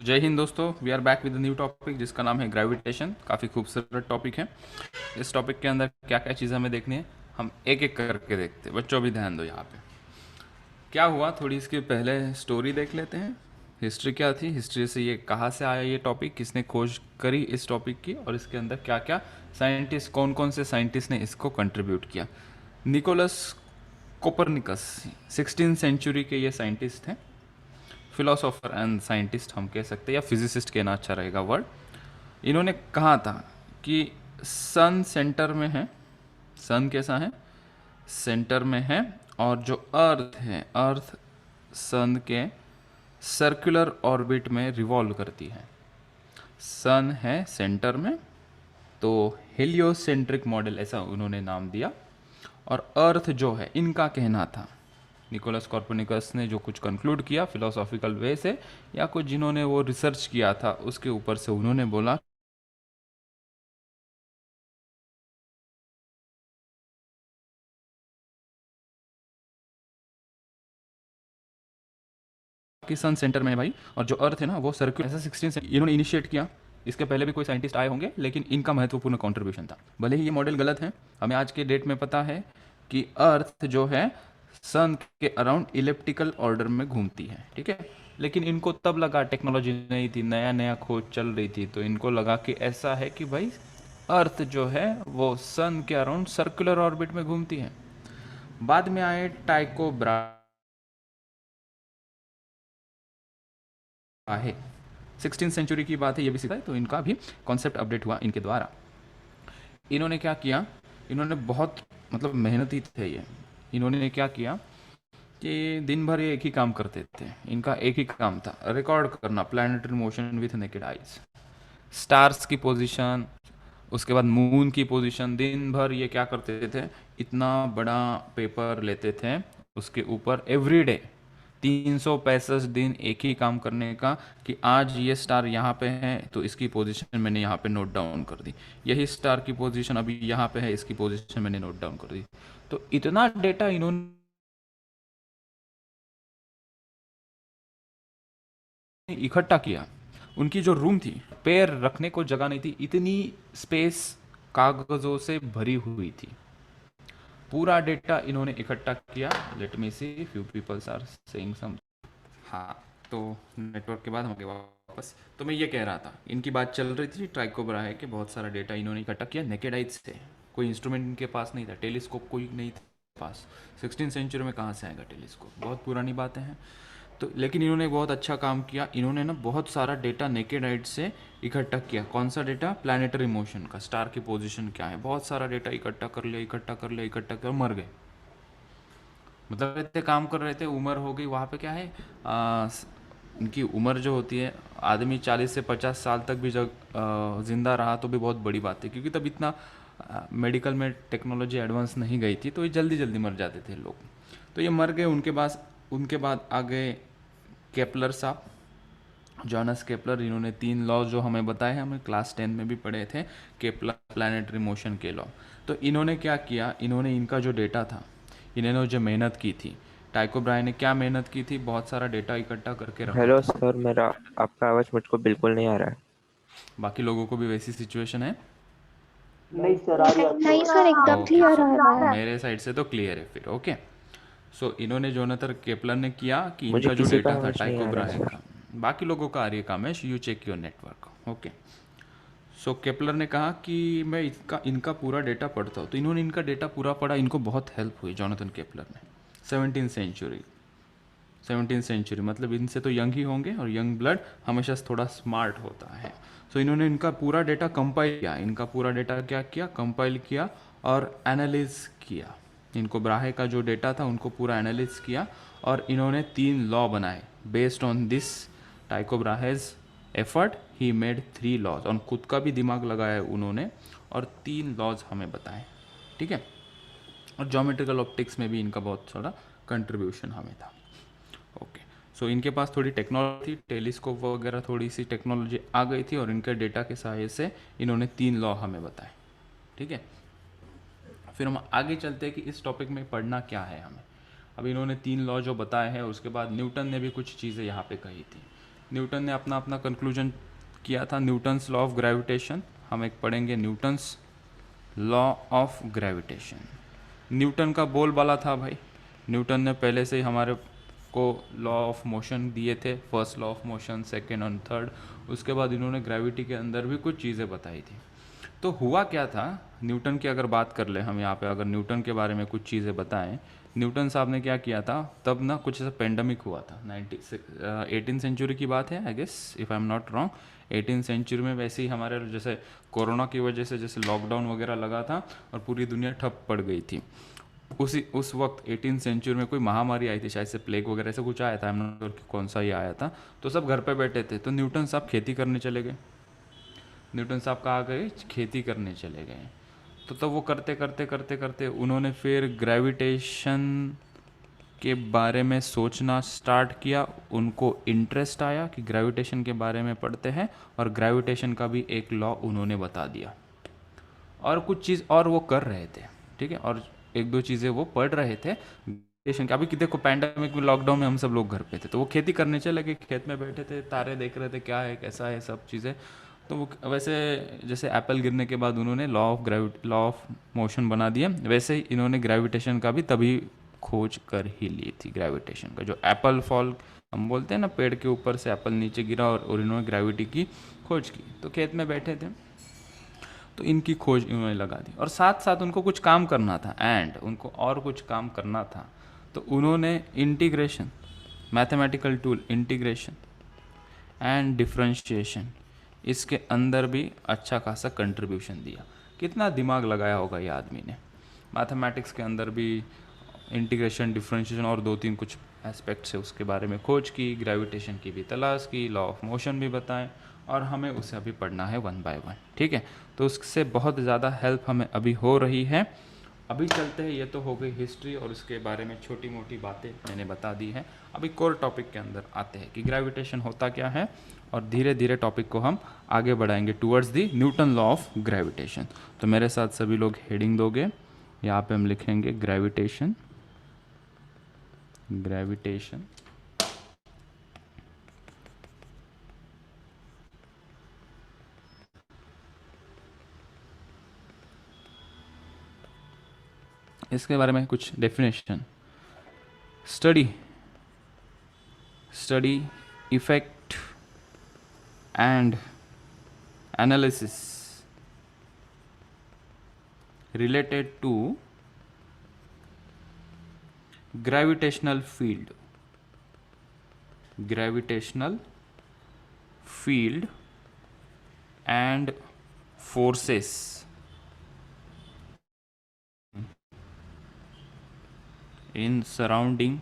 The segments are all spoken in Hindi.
जय हिंद दोस्तों, we are back with new topic जिसका नाम है ग्रेविटेशन। काफ़ी खूबसूरत टॉपिक है। इस टॉपिक के अंदर क्या क्या चीज़ें हमें देखनी है, हम एक एक करके देखते हैं। बच्चों भी ध्यान दो यहाँ पे। क्या हुआ, थोड़ी इसके पहले स्टोरी देख लेते हैं। हिस्ट्री क्या थी, हिस्ट्री से ये कहाँ से आया, ये टॉपिक किसने खोज करी इस टॉपिक की, और इसके अंदर क्या क्या साइंटिस्ट, कौन कौन से साइंटिस्ट ने इसको कंट्रीब्यूट किया। निकोलस कोपरनिकस 16 सेंचुरी के ये साइंटिस्ट हैं। फिलोसोफर एंड साइंटिस्ट हम कह सकते हैं, या फिजिसिस्ट कहना अच्छा रहेगा वर्ड। इन्होंने कहा था कि सन सेंटर में है। सन कैसा है, सेंटर में है, और जो अर्थ है, अर्थ सन के सर्कुलर ऑर्बिट में रिवॉल्व करती है। सन है सेंटर में, तो हेलियोसेंट्रिक मॉडल ऐसा उन्होंने नाम दिया। और अर्थ जो है, इनका कहना था, निकोलस कॉर्पोनिकस ने जो कुछ कंक्लूड किया फिलोसॉफिकल वे से, या कुछ जिन्होंने वो रिसर्च किया था उसके ऊपर से उन्होंने बोला कि सन सेंटर में है भाई, और जो अर्थ है ना वो सर्कुलर। ऐसा 16 से इन्होंने इनिशिएट किया। इसके पहले भी कोई साइंटिस्ट आए होंगे, लेकिन इनका महत्वपूर्ण कंट्रीब्यूशन था। भले ही ये मॉडल गलत है, हमें आज के डेट में पता है कि अर्थ जो है सन के अराउंड इलिप्टिकल ऑर्डर में घूमती है, ठीक है। लेकिन इनको तब लगा, टेक्नोलॉजी नहीं थी, नया नया खोज चल रही थी, तो इनको लगा कि ऐसा है कि भाई अर्थ जो है वो सन के अराउंड सर्कुलर ऑर्बिट में घूमती है। बाद में आए टाइको ब्राहे। 16 सेंचुरी की बात है, ये भी सीखा है, तो इनका भी कॉन्सेप्ट अपडेट हुआ इनके द्वारा। इन्होंने क्या किया, इन्होंने बहुत मतलब मेहनती थे ये। इन्होंने क्या किया कि दिन भर ये एक ही काम करते थे। इनका एक ही काम था, रिकॉर्ड करना planetary motion with naked eyes, stars की पोजीशन, उसके बाद मून की पोजीशन। दिन भर ये क्या करते थे, इतना बड़ा पेपर लेते थे, उसके ऊपर एवरीडे 365 दिन एक ही काम करने का, कि आज ये स्टार यहाँ पे है तो इसकी पोजीशन मैंने यहाँ पे नोट डाउन कर दी, यही स्टार की पोजीशन अभी यहाँ पे है, इसकी पोजीशन मैंने नोट डाउन कर दी। तो इतना डेटा इन्होंने इकट्ठा किया। उनकी जो रूम थी, पैर रखने को जगह नहीं थी, इतनी स्पेस कागजों से भरी हुई थी। पूरा डेटा इन्होंने इकट्ठा किया। Let me see, few peoples are saying some. हाँ, तो नेटवर्क के बाद हम गए वापस। तो मैं ये कह रहा था, इनकी बात चल रही थी ट्राइको ब्राहे के, बहुत सारा डेटा इन्होंने इकट्ठा किया नेकेड आइज से। कोई इंस्ट्रूमेंट इनके पास नहीं था, टेलीस्कोप कोई नहीं था पास। 16 सेंचुरी में कहाँ से आएगा टेलीस्कोप, बहुत पुरानी बातें हैं। तो लेकिन इन्होंने बहुत अच्छा काम किया। इन्होंने ना बहुत सारा डेटा नेकेड आइज से इकट्ठा किया। कौन सा डेटा, प्लानिटरी मोशन का, स्टार की पोजीशन क्या है, बहुत सारा डेटा इकट्ठा कर लिया, इकट्ठा कर लिया, इकट्ठा कर, मर गए। मतलब इतने काम कर रहे थे, उम्र हो गई। वहाँ पे क्या है, उनकी उम्र जो होती है, आदमी 40 से 50 साल तक भी जब ज़िंदा रहा तो भी बहुत बड़ी बात है, क्योंकि तब इतना मेडिकल में टेक्नोलॉजी एडवांस नहीं गई थी, तो ये जल्दी जल्दी मर जाते थे लोग। तो ये मर गए। उनके बाद आ गए केपलर साहब, जॉनस केपलर। इन्होंने 3 लॉ जो हमें बताए हैं, हमें क्लास 10 में भी पढ़े थे, केपलर प्लानिटरी मोशन के लॉ। तो इन्होंने क्या किया, इन्होंने इनका जो डेटा था, इन्होंने जो मेहनत की थी, टाइको ब्राहे ने क्या मेहनत की थी, बहुत सारा डेटा इकट्ठा करके रखा हेलो था। सर, मेरा आपका आवाज़ मुझको बिल्कुल नहीं आ रहा है। बाकी लोगों को भी वैसी सिचुएशन है। नहीं सर, आ रही है आपकी नहीं आवाज। सर, एकदम ओके, क्लियर सो आ रहा है। मेरे साइड से तो क्लियर है फिर। ओके, सो इन्होंने जोनाथन केपलर ने किया कि मुझे इनका जो किसी का डेटा था आवाज़ नहीं टाइको आ रहा है ब्राहे सर। का, बाकी लोगों का आ रही है Kamesh, you check your network. Okay, so Kepler ने कहा कि मैं इनका इनका पूरा डेटा पढ़ता हूँ। तो इन्होंने इनका डेटा पूरा पढ़ा, इनको बहुत हेल्प हुई जोनाथन केपलर ने। 17 सेंचुरी, 17 सेंचुरी मतलब इनसे तो यंग ही होंगे, और यंग ब्लड हमेशा थोड़ा स्मार्ट होता है। सो इन्होंने इनका पूरा डेटा कंपाइल किया। इनका पूरा डेटा क्या किया, कंपाइल किया और एनालिज किया। इनको ब्राहे का जो डेटा था उनको पूरा एनालिज किया, और इन्होंने 3 लॉ बनाए based on this Tycho Brahe's effort. He made 3 laws, और खुद का भी दिमाग लगाया उन्होंने, और 3 लॉज हमें बताए, ठीक है। और ज्योमेट्रिकल ऑप्टिक्स में भी इनका बहुत सारा कंट्रीब्यूशन हमें था। ओके, सो इनके पास थोड़ी टेक्नोलॉजी थी, टेलीस्कोप वगैरह थोड़ी सी टेक्नोलॉजी आ गई थी, और इनके डेटा के सहायता से इन्होंने 3 लॉ हमें बताए, ठीक है। फिर हम आगे चलते हैं कि इस टॉपिक में पढ़ना क्या है हमें। अब इन्होंने 3 लॉ जो बताए हैं, उसके बाद न्यूटन ने भी कुछ चीज़ें यहाँ पे कही थी। न्यूटन ने अपना अपना कंक्लूजन किया था, न्यूटन्स लॉ ऑफ ग्रेविटेशन। हम एक पढ़ेंगे Newton's law of gravitation. Newton का बोलबाला था भाई। न्यूटन ने पहले से ही हमारे को लॉ ऑफ मोशन दिए थे, first law of motion, second और थर्ड। उसके बाद इन्होंने ग्रेविटी के अंदर भी कुछ चीज़ें बताई थी। तो हुआ क्या था, न्यूटन की अगर बात कर ले हम यहाँ पे, अगर न्यूटन के बारे में कुछ चीज़ें बताएं, न्यूटन साहब ने क्या किया था, तब ना कुछ ऐसा पेंडेमिक हुआ था 18 सेंचुरी की बात है I guess, if I am not wrong. 18 century में वैसे ही हमारे जैसे कोरोना की वजह से जैसे लॉकडाउन वगैरह लगा था और पूरी दुनिया ठप पड़ गई थी। उस वक्त 18 सेंचुरी में कोई महामारी आई थी, शायद से प्लेग वगैरह ऐसा कुछ आया था, आई एम नॉट श्योर कि कौन सा ही आया था। तो सब घर पे बैठे थे, तो न्यूटन साहब खेती करने चले गए। न्यूटन साहब कहाँ गए, खेती करने चले गए। तो तब वो करते करते करते करते उन्होंने फिर ग्रेविटेशन के बारे में सोचना स्टार्ट किया। उनको इंटरेस्ट आया कि ग्रेविटेशन के बारे में पढ़ते हैं, और ग्रेविटेशन का भी एक लॉ उन्होंने बता दिया। और कुछ चीज़ और वो कर रहे थे, ठीक है, और एक दो चीज़ें वो पढ़ रहे थे ग्रेविटेशन के। अभी देखो पैंडेमिक में, लॉकडाउन में हम सब लोग घर पे थे, तो वो खेती करने चले गए, खेत में बैठे थे, तारे देख रहे थे क्या है कैसा है सब चीज़ें। तो वो वैसे जैसे एप्पल गिरने के बाद उन्होंने लॉ ऑफ मोशन बना दिया, वैसे ही इन्होंने ग्रेविटेशन का भी तभी खोज कर ही ली थी। ग्रेविटेशन का जो एप्पल फॉल हम बोलते हैं ना, पेड़ के ऊपर से एप्पल नीचे गिरा और इन्होंने ग्रेविटी की खोज की। तो खेत में बैठे थे, तो इनकी खोज इन्होंने लगा दी, और साथ साथ उनको कुछ काम करना था, एंड उनको और कुछ काम करना था। तो उन्होंने integration, mathematical tool integration and differentiation, इसके अंदर भी अच्छा खासा कंट्रीब्यूशन दिया। कितना दिमाग लगाया होगा ये आदमी ने। मैथमेटिक्स के अंदर भी इंटीग्रेशन, डिफरेंशिएशन और दो तीन कुछ एस्पेक्ट से उसके बारे में खोज की, ग्रेविटेशन की भी तलाश की, लॉ ऑफ मोशन भी बताएं, और हमें उसे अभी पढ़ना है 1 बाय 1, ठीक है। तो उससे बहुत ज़्यादा हेल्प हमें अभी हो रही है। अभी चलते हैं, ये तो हो गई हिस्ट्री और उसके बारे में छोटी मोटी बातें मैंने बता दी है। अभी कोर टॉपिक के अंदर आते हैं कि ग्रेविटेशन होता क्या है, और धीरे धीरे टॉपिक को हम आगे बढ़ाएंगे towards the Newton law of gravitation. तो मेरे साथ सभी लोग हेडिंग दोगे, यहाँ पे हम लिखेंगे ग्रेविटेशन। ग्रेविटेशन इसके बारे में कुछ definition, study effect and analysis related to gravitational field and forces in surrounding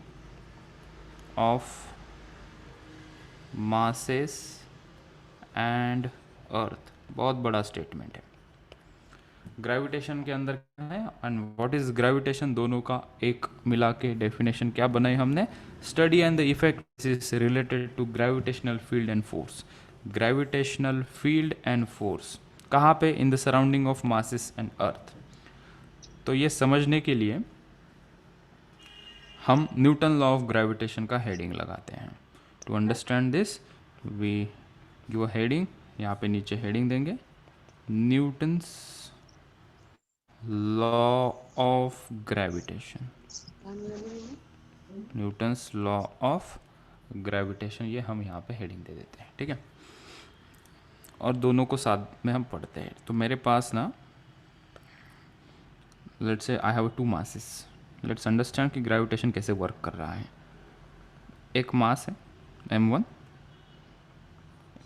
of masses and earth। बहुत बड़ा स्टेटमेंट है। ग्रेविटेशन के अंदर क्या है एंड व्हाट इज ग्रेविटेशन, दोनों का एक मिला के डेफिनेशन क्या बनाई हमने, study and the effect is related to gravitational field and force. Gravitational field and force कहाँ पे, in the surrounding of masses and earth. तो ये समझने के लिए हम न्यूटन लॉ ऑफ ग्रेविटेशन का हेडिंग लगाते हैं। To understand this we give a heading, यहाँ पे नीचे हेडिंग देंगे Newton's law of gravitation. Newton's law of gravitation, ये हम यहाँ पे हेडिंग दे देते हैं, ठीक है। और दोनों को साथ में हम पढ़ते हैं। तो मेरे पास ना, let's say I have 2 masses. Let's understand कि ग्रेविटेशन कैसे वर्क कर रहा है। एक मास है m1,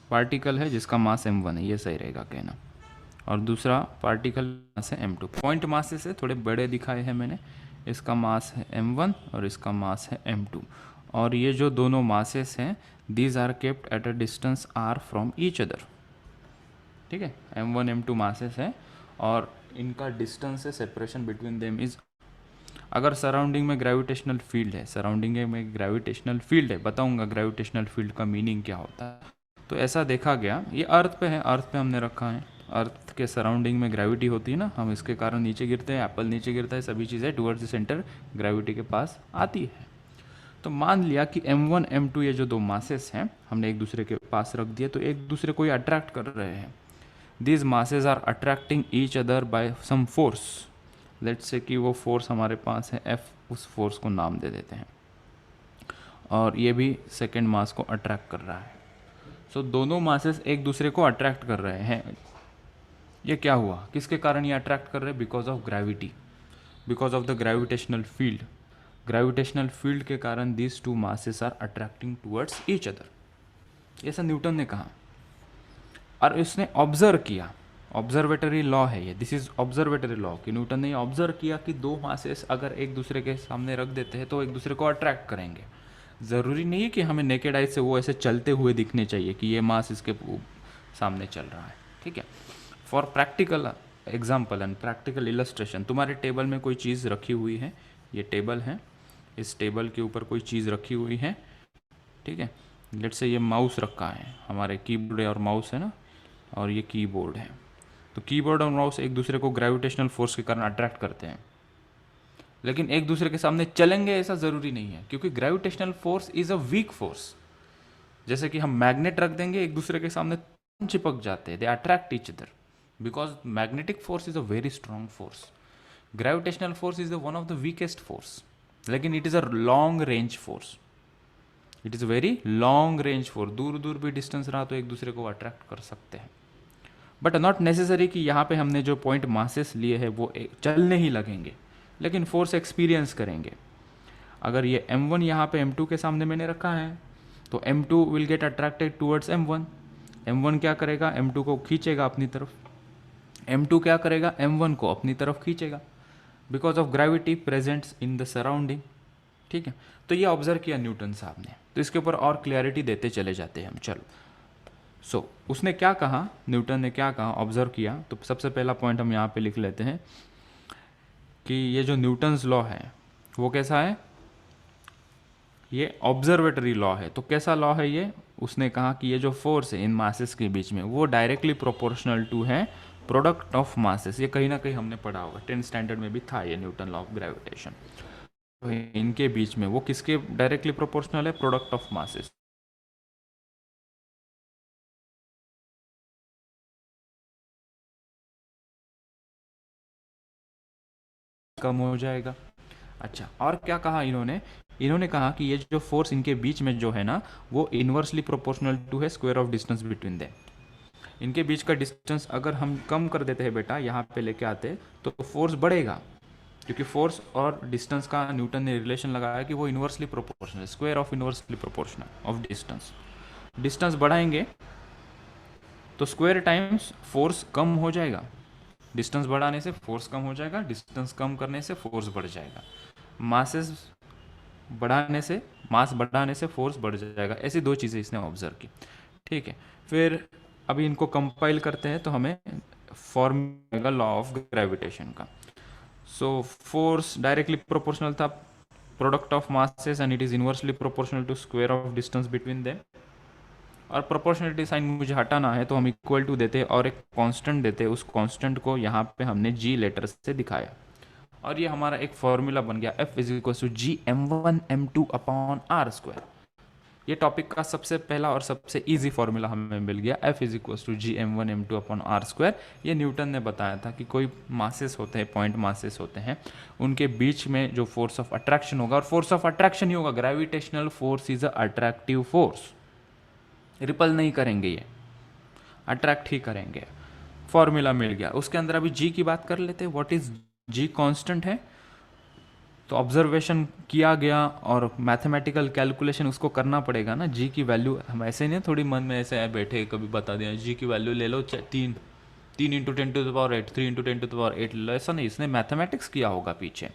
पार्टिकल है जिसका मास m1 है, ये सही रहेगा कहना, और दूसरा पार्टिकल मास है m2। पॉइंट मासेस है, थोड़े बड़े दिखाए हैं मैंने। इसका मास है m1 और इसका मास है m2, और ये जो दोनों मासेस हैं, these are kept at a distance r from each other, ठीक है। m1 m2 मासेस हैं और इनका डिस्टेंस है, सेपरेशन बिटवीन देम इज। अगर सराउंडिंग में ग्रेविटेशनल फील्ड है, सराउंडिंग में ग्रेविटेशनल फील्ड है, बताऊंगा ग्रेविटेशनल फील्ड का मीनिंग क्या होता है। तो ऐसा देखा गया, ये अर्थ पे है, अर्थ पे हमने रखा है, अर्थ के सराउंडिंग में ग्रेविटी होती है ना, हम इसके कारण नीचे गिरते हैं, एप्पल नीचे गिरता है, सभी चीज़ें टुवर्ड्स द सेंटर ग्रेविटी के पास आती है। तो मान लिया कि m1 m2 ये जो दो मासेस हैं हमने एक दूसरे के पास रख दिए, तो एक दूसरे को ये अट्रैक्ट कर रहे हैं। These masses are attracting each other by some force. Let's say कि वो फोर्स हमारे पास है F, उस फोर्स को नाम दे देते हैं, और ये भी सेकेंड मास को अट्रैक्ट कर रहा है। सो दोनों मासेस एक दूसरे को अट्रैक्ट कर रहे हैं। ये क्या हुआ, किसके कारण ये अट्रैक्ट कर रहे हैं? Because of gravity, because of the gravitational field. Gravitational field के कारण these two masses are attracting towards each other, ऐसा न्यूटन ने कहा। और इसने ऑब्जर्व किया, ऑब्जर्वेटरी लॉ है ये, दिस इज ऑब्जर्वेटरी लॉ, कि न्यूटन ने ऑब्जर्व किया कि दो मासेस अगर एक दूसरे के सामने रख देते हैं तो एक दूसरे को अट्रैक्ट करेंगे। ज़रूरी नहीं है कि हमें नेकेड आई से वो ऐसे चलते हुए दिखने चाहिए कि ये मास इसके सामने चल रहा है, ठीक है। For practical example and practical illustration, तुम्हारे टेबल में कोई चीज़ रखी हुई है, ये टेबल है, इस टेबल के ऊपर कोई चीज़ रखी हुई है, ठीक है। लेट्स से ये माउस रखा है, हमारे कीबोर्ड और माउस है ना, और ये कीबोर्ड है। तो कीबोर्ड और माउस एक दूसरे को ग्रेविटेशनल फोर्स के कारण अट्रैक्ट करते हैं, लेकिन एक दूसरे के सामने चलेंगे ऐसा ज़रूरी नहीं है, क्योंकि gravitational force is a weak force. जैसे कि हम मैग्नेट रख देंगे, एक दूसरे के सामने चिपक जाते हैं, they attract each other, because magnetic force is a very strong force. Gravitational force is one of the weakest force, लेकिन it is a long range force, it is a very long range force. दूर दूर भी डिस्टेंस रहा तो एक दूसरे को अट्रैक्ट कर सकते हैं, बट नॉट नेसेसरी कि यहाँ पे हमने जो पॉइंट मासेस लिए है वो चलने ही लगेंगे, लेकिन फोर्स एक्सपीरियंस करेंगे। अगर ये m1 यहाँ पे m2 के सामने मैंने रखा है, तो m2 will get attracted towards m1। m1 क्या करेगा, m2 को खींचेगा अपनी तरफ, m2 क्या करेगा, m1 को अपनी तरफ खींचेगा, because of gravity presents in the surrounding, ठीक है। तो ये ऑब्जर्व किया न्यूटन साहब ने, तो इसके ऊपर और क्लैरिटी देते चले जाते हैं हम। चलो, सो उसने क्या कहा, न्यूटन ने क्या कहा, ऑब्जर्व किया। तो सबसे पहला पॉइंट हम यहाँ पे लिख लेते हैं कि ये जो न्यूटन्स लॉ है वो कैसा है, ये ऑब्जर्वेटरी लॉ है। तो कैसा लॉ है ये, उसने कहा कि ये जो फोर्स है इन मासेस के बीच में वो डायरेक्टली प्रोपोर्शनल टू है प्रोडक्ट ऑफ मासेस। ये कहीं ना कहीं हमने पढ़ा होगा, 10th स्टैंडर्ड में भी था ये न्यूटन लॉ ऑफ ग्रेविटेशन। तो इनके बीच में वो किसके डायरेक्टली प्रोपोर्शनल है, प्रोडक्ट ऑफ मासेस। कम हो जाएगा। अच्छा, और क्या कहा इन्होंने, इन्होंने कहा कि ये जो फोर्स इनके बीच में जो है ना वो इनवर्सली प्रोपोर्शनल टू है square of distance between them. इनके बीच का डिस्टेंस अगर हम कम कर देते हैं बेटा, यहाँ पे लेके आते तो फोर्स बढ़ेगा, क्योंकि फोर्स और डिस्टेंस का न्यूटन ने रिलेशन लगाया कि वो inversely proportional, square of inversely proportional of distance. Distance बढ़ाएंगे तो स्क्वायर टाइम्स फोर्स कम हो जाएगा, डिस्टेंस बढ़ाने से फोर्स कम हो जाएगा, डिस्टेंस कम करने से फोर्स बढ़ जाएगा, मासेस बढ़ाने से, मास बढ़ाने से फोर्स बढ़ जाएगा। ऐसी दो चीज़ें इसने ऑब्जर्व की, ठीक है। फिर अभी इनको कंपाइल करते हैं तो हमें फॉर्मूला लॉ ऑफ ग्रेविटेशन का। सो फोर्स डायरेक्टली प्रोपोर्शनल था product of masses and it is inversely proportional to square of distance between them. और प्रोपोर्शनलिटी साइन मुझे हटाना है तो हम इक्वल टू देते और एक कांस्टेंट देते, उस कांस्टेंट को यहाँ पे हमने जी लेटर से दिखाया और ये हमारा एक फॉर्मूला बन गया F is equal to G m1 m2 upon r square. ये टॉपिक का सबसे पहला और सबसे इजी फॉर्मूला हमें मिल गया, F is equal to G m1 m2 upon r square. ये न्यूटन ने बताया था कि कोई मासेस होते हैं, पॉइंट मासेस होते हैं, उनके बीच में जो फोर्स ऑफ अट्रैक्शन होगा, और फोर्स ऑफ अट्रैक्शन ही होगा, gravitational force is a attractive force, ripple नहीं करेंगे, ये अट्रैक्ट ही करेंगे। फॉर्मूला मिल गया। उसके अंदर अभी जी की बात कर लेते हैं, व्हाट इज जी, कांस्टेंट है, तो ऑब्जर्वेशन किया गया और मैथमेटिकल कैलकुलेशन उसको करना पड़ेगा ना। जी की वैल्यू हम ऐसे नहीं थोड़ी मन में ऐसे बैठे कभी बता दिया जी की वैल्यू ले लो 3 इंटू 10⁸, 3 इंटू 10⁸ ले लो, ऐसा नहीं, इसने मैथमेटिक्स किया होगा पीछे।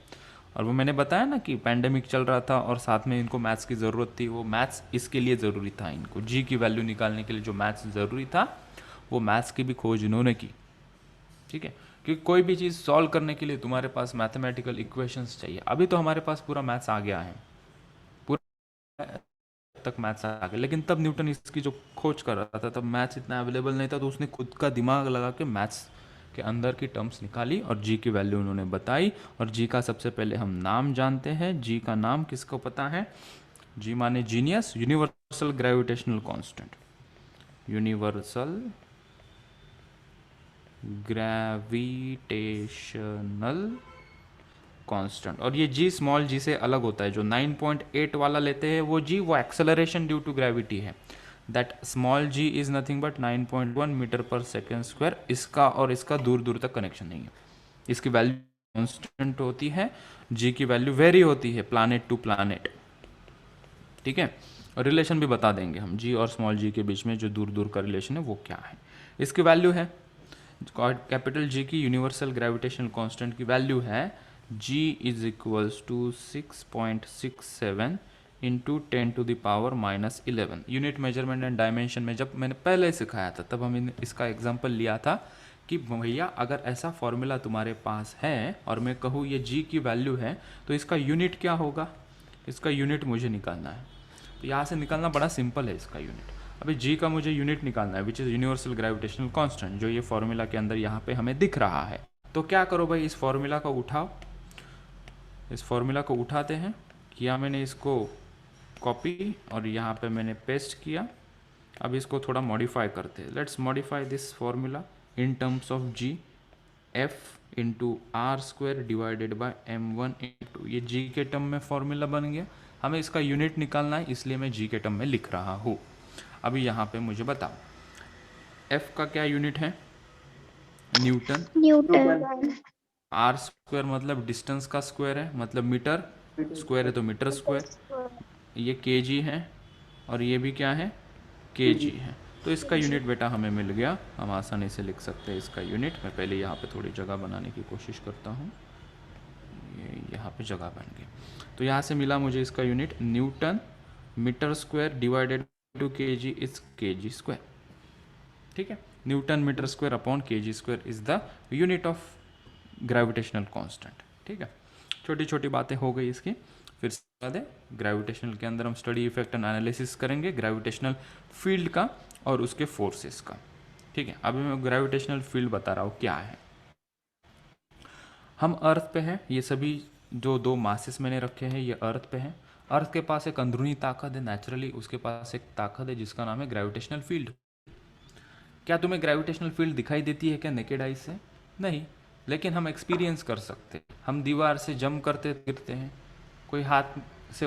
और वो मैंने बताया ना कि पैंडेमिक चल रहा था और साथ में इनको मैथ्स की ज़रूरत थी, वो मैथ्स इसके लिए ज़रूरी था, इनको जी की वैल्यू निकालने के लिए जो मैथ्स ज़रूरी था वो मैथ्स की भी खोज इन्होंने की, ठीक है। क्योंकि कोई भी चीज़ सॉल्व करने के लिए तुम्हारे पास मैथमेटिकल इक्वेशंस चाहिए। अभी तो हमारे पास पूरा मैथ्स आ गया है, पूरा तक मैथ्स आ गया, लेकिन तब न्यूटन इसकी जो खोज कर रहा था तब मैथ्स इतना अवेलेबल नहीं था, तो उसने खुद का दिमाग लगा के मैथ्स के अंदर की टर्म्स निकाली और जी की वैल्यू उन्होंने बताई। और जी का सबसे पहले हम नाम जानते हैं, जी का नाम किसको पता है, जी माने genius, universal gravitational constant, universal gravitational constant. और ये जी स्मॉल जी से अलग होता है। जो 9.8 वाला लेते हैं वो जी, वो एक्सेलरेशन ड्यू टू ग्रेविटी है। That small g is nothing but 9.1 metre per second square. इसका और इसका दूर दूर तक कनेक्शन नहीं है। इसकी वैल्यू कांस्टेंट होती है, जी की वैल्यू वेरी होती है प्लानेट टू प्लानेट। ठीक है, और रिलेशन भी बता देंगे हम, जी और स्मॉल जी के बीच में जो दूर दूर का रिलेशन है वो क्या है। इसकी वैल्यू है, कैपिटल जी की यूनिवर्सल ग्रेविटेशनल कांस्टेंट की वैल्यू है g is equals to 6.67 into 10⁻⁻11। Unit measurement and dimension में जब मैंने पहले सिखाया था तब हम इसका एग्जांपल लिया था कि भैया अगर ऐसा फॉर्मूला तुम्हारे पास है और मैं कहूँ ये g की वैल्यू है तो इसका यूनिट क्या होगा, इसका यूनिट मुझे निकालना है। तो यहाँ से निकालना बड़ा सिंपल है इसका यूनिट। अभी g का मुझे यूनिट निकालना है which is universal gravitational constant, जो ये फॉर्मूला के अंदर यहाँ पे हमें दिख रहा है। तो क्या करो भाई, इस फॉर्मूला को उठाओ, इस फॉर्मूला को उठाते हैं। किया मैंने इसको कॉपी और यहाँ पे मैंने पेस्ट किया। अब इसको थोड़ा मॉडिफाई करते हैं। Let's modify this formula in terms of g, f into r square divided by m1 into, ये g के टर्म में फॉर्मूला बन गया। हमें इसका यूनिट निकालना है इसलिए मैं g के टर्म में लिख रहा हूँ। अभी यहाँ पे मुझे बताओ f का क्या यूनिट है, न्यूटन। न्यूटन। आर स्क्वायर मतलब डिस्टेंस का स्क्वायर है, मतलब मीटर स्क्वायर है तो मीटर स्क्वायर। ये केजी है और ये भी क्या है, केजी है। तो इसका यूनिट बेटा हमें मिल गया, हम आसानी से लिख सकते हैं इसका यूनिट। मैं पहले यहाँ पे थोड़ी जगह बनाने की कोशिश करता हूँ, ये यहाँ पे जगह बन गई। तो यहाँ से मिला मुझे इसका unit, Newton metre square divided to KG is KG square. ठीक है, Newton metre square upon KG square is the unit of gravitational constant. ठीक है, छोटी छोटी बातें हो गई इसकी। फिर से बता दें, ग्रेविटेशनल के अंदर हम स्टडी इफेक्ट एंड एनालिसिस करेंगे ग्रेविटेशनल फील्ड का और उसके फोर्सेस का। ठीक है, अभी मैं ग्रेविटेशनल फील्ड बता रहा हूँ क्या है। हम अर्थ पे हैं, ये सभी जो दो मासेस मैंने रखे हैं ये अर्थ पे हैं। अर्थ के पास एक अंदरूनी ताकत है, नेचुरली उसके पास एक ताकत है जिसका नाम है ग्रेविटेशनल फील्ड। क्या तुम्हें ग्रेविटेशनल फील्ड दिखाई देती है क्या नेकेड आई से? नहीं, लेकिन हम एक्सपीरियंस कर सकते हैं। हम दीवार से जंप करते गिरते हैं, कोई हाथ से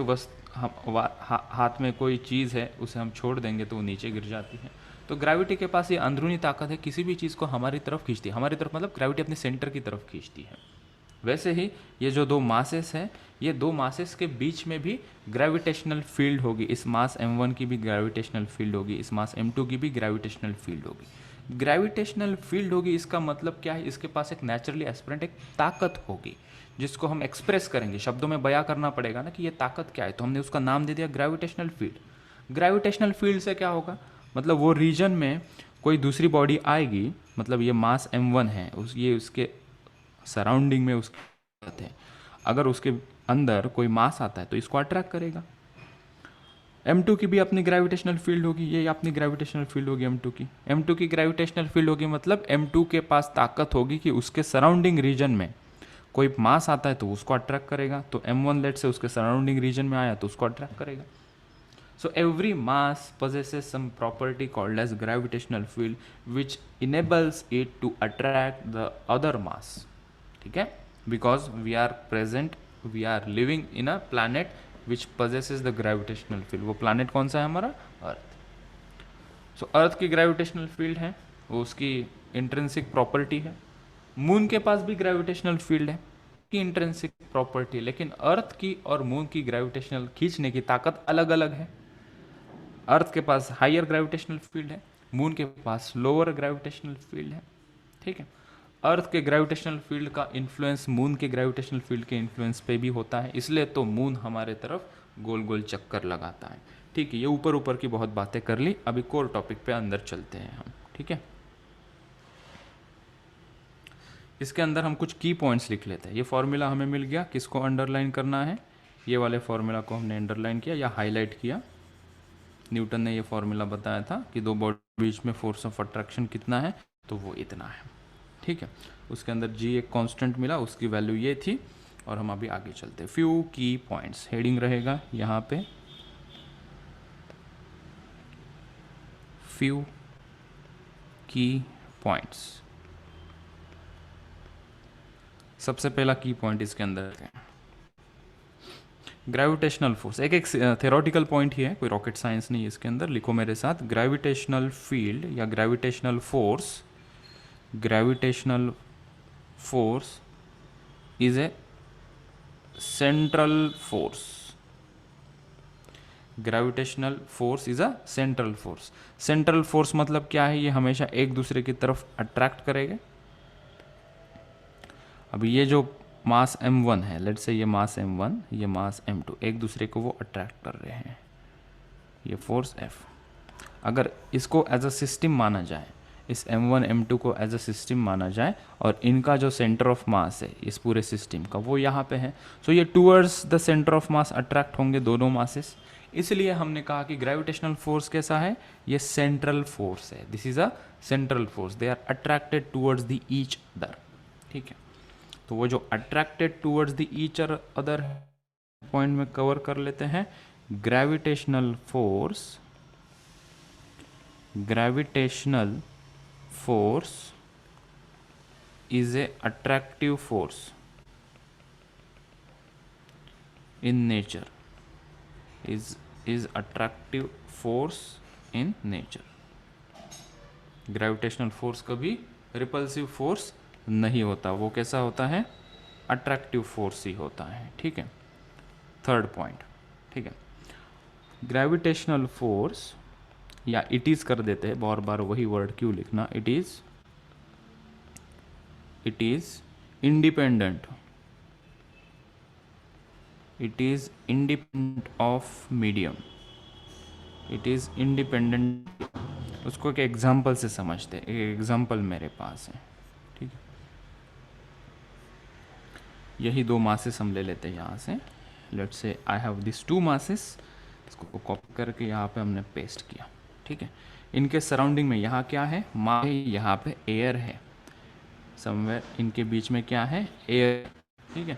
हाथ में कोई चीज़ है उसे हम छोड़ देंगे तो वो नीचे गिर जाती है। तो ग्रेविटी के पास ये अंदरूनी ताकत है, किसी भी चीज़ को हमारी तरफ खींचती है। हमारी तरफ मतलब ग्रेविटी अपने सेंटर की तरफ खींचती है। वैसे ही ये जो दो मासेस हैं, ये दो मासेस के बीच में भी ग्रेविटेशनल फील्ड होगी। इस मास m1 की भी ग्रेविटेशनल फील्ड होगी, इस मास m2 की भी ग्रेविटेशनल फील्ड होगी। ग्रेविटेशनल फील्ड होगी इसका मतलब क्या है, इसके पास एक नेचुरली एस्पिरेंट एक ताकत होगी जिसको हम एक्सप्रेस करेंगे, शब्दों में बयां करना पड़ेगा ना कि ये ताकत क्या है। तो हमने उसका नाम दे दिया ग्रेविटेशनल फील्ड। ग्रेविटेशनल फील्ड से क्या होगा, मतलब वो रीजन में कोई दूसरी बॉडी आएगी, मतलब ये मास m1 है, ये उसके सराउंडिंग में उसके है, अगर उसके अंदर कोई मास आता है तो इसको अट्रैक्ट करेगा। m2 की भी अपनी ग्रेविटेशनल फील्ड होगी, ये अपनी ग्रेविटेशनल फील्ड होगी m2 की ग्रेविटेशनल फील्ड होगी, मतलब m2 के पास ताकत होगी कि उसके सराउंडिंग रीजन में कोई मास आता है तो उसको अट्रैक्ट करेगा। तो m1 लेट से उसके सराउंडिंग रीजन में आया तो उसको अट्रैक्ट करेगा। So every mass possesses some property called as gravitational field which enables it to attract the other mass. ठीक है, because we are living in a planet which possesses the gravitational field. वो प्लानट कौन सा है हमारा, अर्थ। सो अर्थ की ग्रेविटेशनल फील्ड है, वो उसकी इंट्रिंसिक प्रॉपर्टी है। मून के पास भी ग्रेविटेशनल फील्ड है की इंट्रिंसिक प्रॉपर्टी, लेकिन अर्थ की और मून की ग्रेविटेशनल खींचने की ताकत अलग अलग है। अर्थ के पास हायर ग्रेविटेशनल फील्ड है, मून के पास लोअर ग्रेविटेशनल फील्ड है। ठीक है, अर्थ के ग्रेविटेशनल फील्ड का इन्फ्लुएंस मून के ग्रेविटेशनल फील्ड के इन्फ्लुएंस पे भी होता है, इसलिए तो मून हमारे तरफ गोल गोल चक्कर लगाता है। ठीक है, ये ऊपर ऊपर की बहुत बातें कर ली, अभी कोर टॉपिक पे अंदर चलते हैं हम। ठीक है, इसके अंदर हम कुछ की पॉइंट्स लिख लेते हैं। ये फॉर्मूला हमें मिल गया, किसको अंडरलाइन करना है, ये वाले फॉर्मूला को हमने अंडरलाइन किया या हाईलाइट किया। न्यूटन ने ये फॉर्मूला बताया था कि दो बॉडी बीच में फोर्स ऑफ अट्रैक्शन कितना है, तो वो इतना है। ठीक है, उसके अंदर जी एक कांस्टेंट मिला, उसकी वैल्यू ये थी। और हम अभी आगे चलते हैं। फ्यू की पॉइंट्स, हेडिंग रहेगा यहाँ पे few key points. सबसे पहला की पॉइंट इसके अंदर है ग्रेविटेशनल फोर्स। एक एक थेरोटिकल पॉइंट ही है, कोई रॉकेट साइंस नहीं है इसके अंदर। लिखो मेरे साथ, ग्रेविटेशनल फील्ड या gravitational force, gravitational force is a central force. Gravitational force is a central force. Central force मतलब क्या है? ये हमेशा एक दूसरे की तरफ अट्रैक्ट करेगा। अभी ये जो मास m1 है, लेट्स से ये मास m1, ये मास m2, एक दूसरे को वो अट्रैक्ट कर रहे हैं, ये फोर्स F। अगर इसको एज अ सिस्टम माना जाए, इस m1 m2 को एज अ सिस्टम माना जाए और इनका जो सेंटर ऑफ मास है इस पूरे सिस्टम का वो यहाँ पे है, सो ये towards the centre of mass attract होंगे दोनों मासेस। इसलिए हमने कहा कि ग्रेविटेशनल फोर्स कैसा है? ये सेंट्रल फोर्स है। This is a central force, they are attracted towards the each other. ठीक है, तो वो जो attracted towards the each other point में कवर कर लेते हैं। Gravitational force, gravitational force is a attractive force in nature, is attractive force in nature। Gravitational force कभी रिपल्सिव फोर्स नहीं होता, वो कैसा होता है? अट्रैक्टिव फोर्स ही होता है। ठीक है, थर्ड पॉइंट। ठीक है, ग्रेविटेशनल फोर्स या इट इज कर देते हैं, बार बार वही वर्ड क्यों लिखना? It is independent, it is independent of medium, it is independent। उसको एक एग्जाम्पल से समझते हैं। एक एग्जाम्पल मेरे पास है, ठीक है, यही दो मासेस हम ले लेते हैं यहाँ से। Let's say I have this two masses, इसको कॉपी करके यहाँ पे हमने पेस्ट किया। ठीक है, इनके सराउंडिंग में यहाँ क्या है? मास है, यहाँ पे एयर है, समवेयर इनके बीच में क्या है? एयर। ठीक है,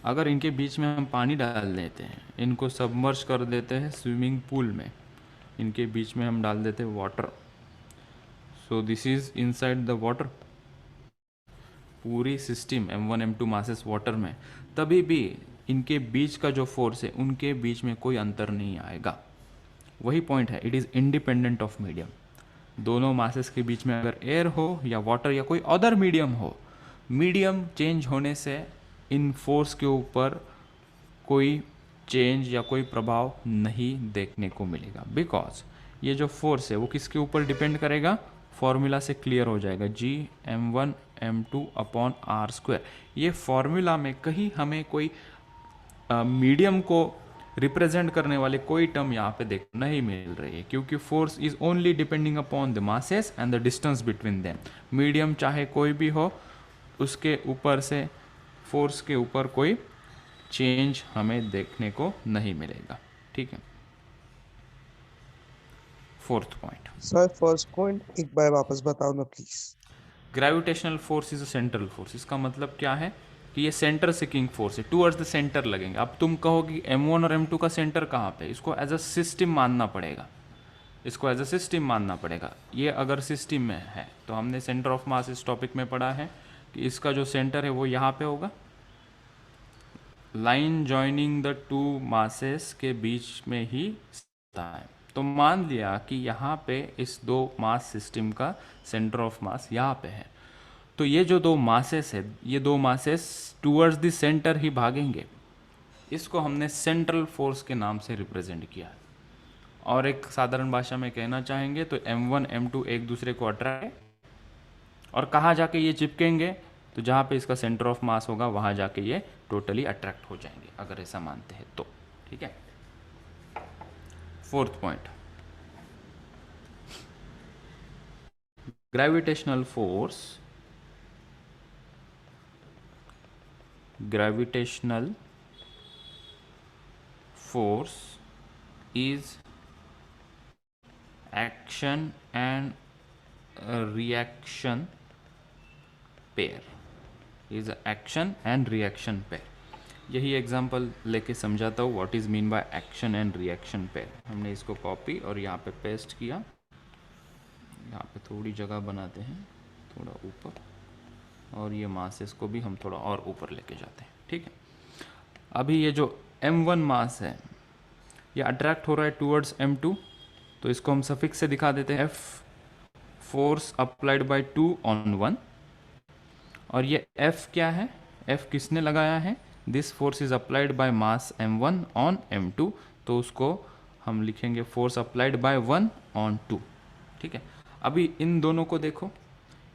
अगर इनके बीच में हम पानी डाल देते हैं, इनको सबमर्ज कर देते हैं स्विमिंग पूल में, इनके बीच में हम डाल देते हैं water, so this is inside the water. पूरी system m1 m2 masses water में, तभी भी इनके बीच का जो फोर्स है उनके बीच में कोई अंतर नहीं आएगा। वही पॉइंट है, it is independent of medium. दोनों मासेस के बीच में अगर एयर हो या वाटर या कोई अदर मीडियम हो, मीडियम चेंज होने से इन फोर्स के ऊपर कोई चेंज या कोई प्रभाव नहीं देखने को मिलेगा। बिकॉज ये जो फोर्स है वो किसके ऊपर डिपेंड करेगा? फॉर्मूला से क्लियर हो जाएगा, G m1 m2 upon r square. ये फॉर्मूला में कहीं हमें कोई मीडियम को रिप्रेजेंट करने वाले कोई टर्म यहाँ पे देख नहीं मिल रही है, क्योंकि force is only depending upon the masses and the distance between them. Medium चाहे कोई भी हो, उसके ऊपर से फोर्स के ऊपर कोई चेंज हमें देखने को नहीं मिलेगा। ठीक है, fourth point. Sir first point एक बार वापस बताओ ना please. Gravitational force is a central force. इसका मतलब क्या है कि ये सेंटर सीकिंग फोर्स है, टूवर्ड्स द सेंटर लगेंगे। अब तुम कहो कि m1 और m2 का सेंटर कहाँ पे? इसको एज अ सिस्टम मानना पड़ेगा, इसको एज अ सिस्टम मानना पड़ेगा। ये अगर सिस्टम में है तो हमने सेंटर ऑफ मास इस टॉपिक में पढ़ा है कि इसका जो सेंटर है वो यहाँ पे होगा। Line joining the two masses के बीच में ही होता है। तो मान लिया कि यहाँ पे इस दो मास सिस्टम का सेंटर ऑफ मास यहाँ पे है, तो ये जो दो मासेस है, ये दो मासेस टूवर्ड्स द सेंटर ही भागेंगे। इसको हमने सेंट्रल फोर्स के नाम से रिप्रेजेंट किया है। और एक साधारण भाषा में कहना चाहेंगे तो m1 m2 एक दूसरे को अट्रैक्ट, और कहाँ जाके ये चिपकेंगे? तो जहाँ पे इसका सेंटर ऑफ मास होगा वहाँ जाके ये टोटली अट्रैक्ट हो जाएंगे, अगर ऐसा मानते हैं तो। ठीक है, fourth point, gravitational force, gravitational force is action and reaction pair, is action and reaction pair। यही एग्जांपल लेके समझाता हूँ what is mean by action and reaction pair. हमने इसको कॉपी और यहाँ पे पेस्ट किया। यहाँ पे थोड़ी जगह बनाते हैं, थोड़ा ऊपर, और ये मासेस को भी हम थोड़ा और ऊपर लेके जाते हैं, ठीक है। अभी ये जो m1 मास है ये अट्रैक्ट हो रहा है टूवर्ड्स m2, तो इसको हम सफिक्स से दिखा देते हैं, F force applied by 2 on 1, और ये F क्या है, F किसने लगाया है, this force is applied by mass m1 on m2, तो उसको हम लिखेंगे फोर्स अप्लाइड बाय 1 ऑन 2, ठीक है। अभी इन दोनों को देखो,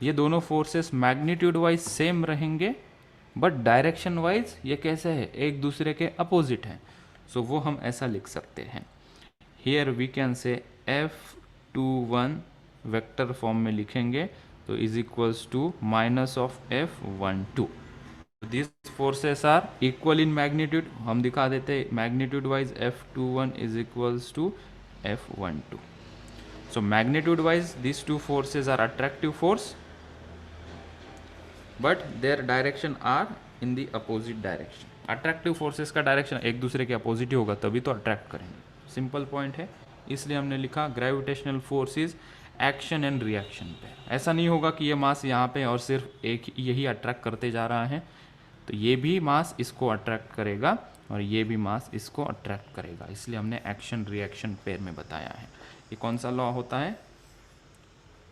ये दोनों फोर्सेस मैग्नीट्यूड वाइज सेम रहेंगे, बट डायरेक्शन वाइज ये कैसे है, एक दूसरे के अपोजिट हैं, सो वो हम ऐसा लिख सकते हैं, here we can say F21 vector form में लिखेंगे, तो is equals to minus of F12, this forces are equal in magnitude, हम दिखा देते magnitude wise F21 is equals to F12, so magnitude wise these two forces are attractive force, but their direction are in the opposite direction. Attractive forces का डायरेक्शन एक दूसरे के अपोजिट ही होगा, तभी तो अट्रैक्ट करेंगे, सिंपल पॉइंट है, इसलिए हमने लिखा gravitational force is action and reaction पे। ऐसा नहीं होगा कि ये मास यहाँ पे और सिर्फ एक यही अट्रैक्ट करते जा रहा है, तो ये भी मास इसको अट्रैक्ट करेगा और ये भी मास इसको अट्रैक्ट करेगा, इसलिए हमने एक्शन रिएक्शन पेयर में बताया है। ये कौन सा लॉ होता है,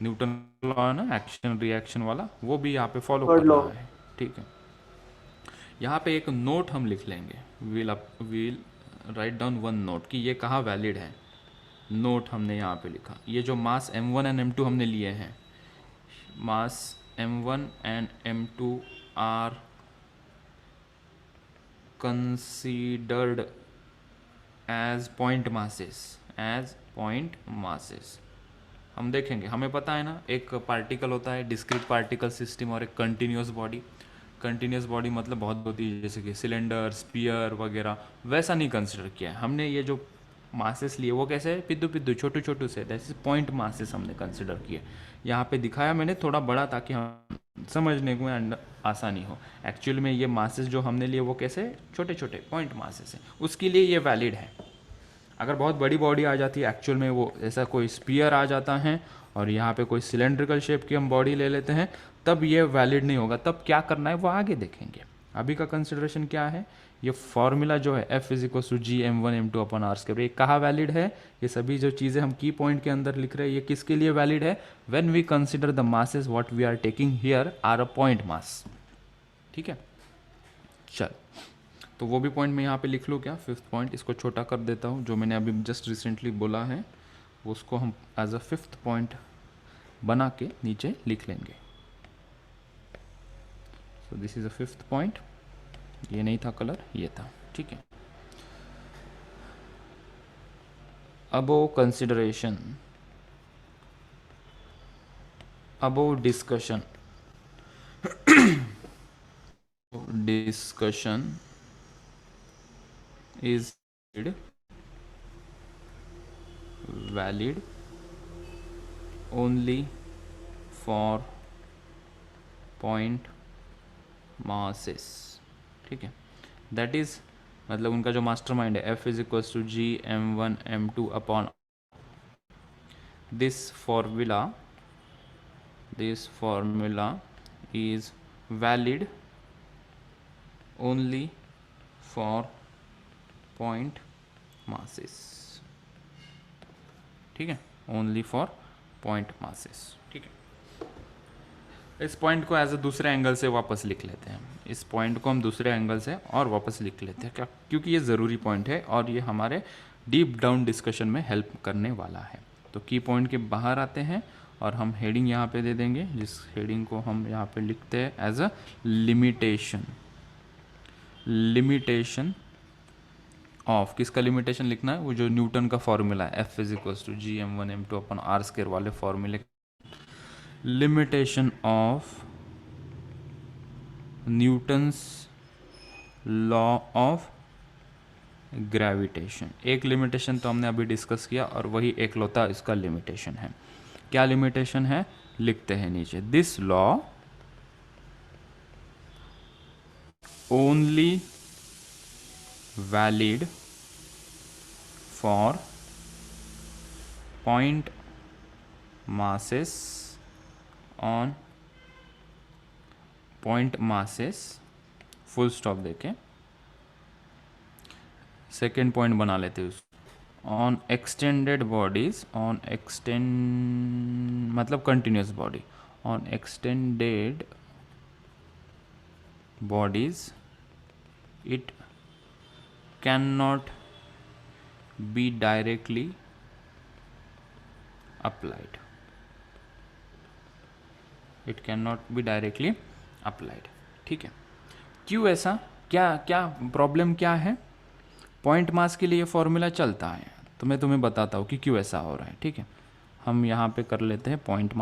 न्यूटन लॉ है ना, एक्शन रिएक्शन वाला, वो भी यहाँ पे फॉलो कर रहा है, ठीक है। यहाँ पे एक नोट हम लिख लेंगे, we'll write down one note कि ये कहाँ वैलिड है, नोट हमने यहाँ पे लिखा, ये जो मास m1 एंड m2 हमने लिए हैं, mass m1 and m2 are considered as point masses, हम देखेंगे, हमें पता है ना, एक पार्टिकल होता है डिस्क्रीट पार्टिकल सिस्टम और एक कंटिन्यूस बॉडी, कंटिन्यूस बॉडी मतलब बहुत होती है, जैसे कि सिलेंडर, स्पीयर वगैरह, वैसा नहीं कंसिडर किया है हमने, ये जो मासेस लिए वो कैसे पिद्दू पिद्दू छोटू छोटू से, दैट इज पॉइंट मासेस हमने कंसिडर किए, यहाँ पे दिखाया मैंने थोड़ा बड़ा ताकि हम समझने को आसानी हो, एक्चुअल में ये मासेस जो हमने लिए वो कैसे छोटे छोटे पॉइंट मासेस हैं, उसके लिए ये वैलिड है। अगर बहुत बड़ी बॉडी आ जाती है, एक्चुअल में वो ऐसा कोई स्पीयर आ जाता है और यहाँ पे कोई सिलेंड्रिकल शेप की हम बॉडी ले लेते हैं, तब ये वैलिड नहीं होगा, तब क्या करना है वो आगे देखेंगे। अभी का कंसिडरेशन क्या है, ये फॉर्मूला जो है F is equal to G m1 m2 upon r square, ये कहाँ वैलिड है, ये सभी जो चीज़ें हम की पॉइंट के अंदर लिख रहे हैं ये किसके लिए वैलिड है, when we consider the masses what we are taking here are a point mass, ठीक है। चल, तो वो भी पॉइंट मैं यहाँ पे लिख लूँ क्या, फिफ्थ पॉइंट, इसको छोटा कर देता हूँ, जो मैंने अभी जस्ट रिसेंटली बोला है उसको हम एज अ फिफ्थ पॉइंट बना के नीचे लिख लेंगे। सो this is a fifth point, ये नहीं था कलर, ये था, ठीक है। Above consideration, above discussion is valid only for point masses, ठीक है। दैट इज मतलब उनका जो मास्टरमाइंड है, F is equals to G m1 m2 upon this formula is valid only for point masses, ठीक है, ओनली फॉर पॉइंट मासेस, ठीक है। इस पॉइंट को एज अ दूसरे एंगल से वापस लिख लेते हैं, इस पॉइंट को हम दूसरे एंगल से और वापस लिख लेते हैं, क्या, क्योंकि ये ज़रूरी पॉइंट है और ये हमारे डीप डाउन डिस्कशन में हेल्प करने वाला है। तो की पॉइंट के बाहर आते हैं और हम हेडिंग यहाँ पे दे देंगे, जिस हेडिंग को हम यहाँ पे लिखते हैं एज अ लिमिटेशन ऑफ, किसका लिमिटेशन लिखना है, वो जो न्यूटन का फॉर्मूला है F is equals to G m1 m2 upon r square वाले फॉर्मूले, limitation of Newton's law of gravitation. एक लिमिटेशन तो हमने अभी डिस्कस किया और वही एक लौता इसका लिमिटेशन है। क्या लिमिटेशन है, लिखते हैं नीचे, this law only valid for point masses on point masses full stop देके सेकेंड पॉइंट बना लेते हैं उसको on extended bodies on extend मतलब continuous body on extended bodies it cannot be directly applied it cannot be directly applied ठीक है क्यों ऐसा क्या क्या प्रॉब्लम क्या है पॉइंट मास के लिए ये फॉर्मूला चलता है तो मैं तुम्हें बताता हूँ कि क्यों ऐसा हो रहा है ठीक है हम यहाँ पे कर लेते हैं पॉइंट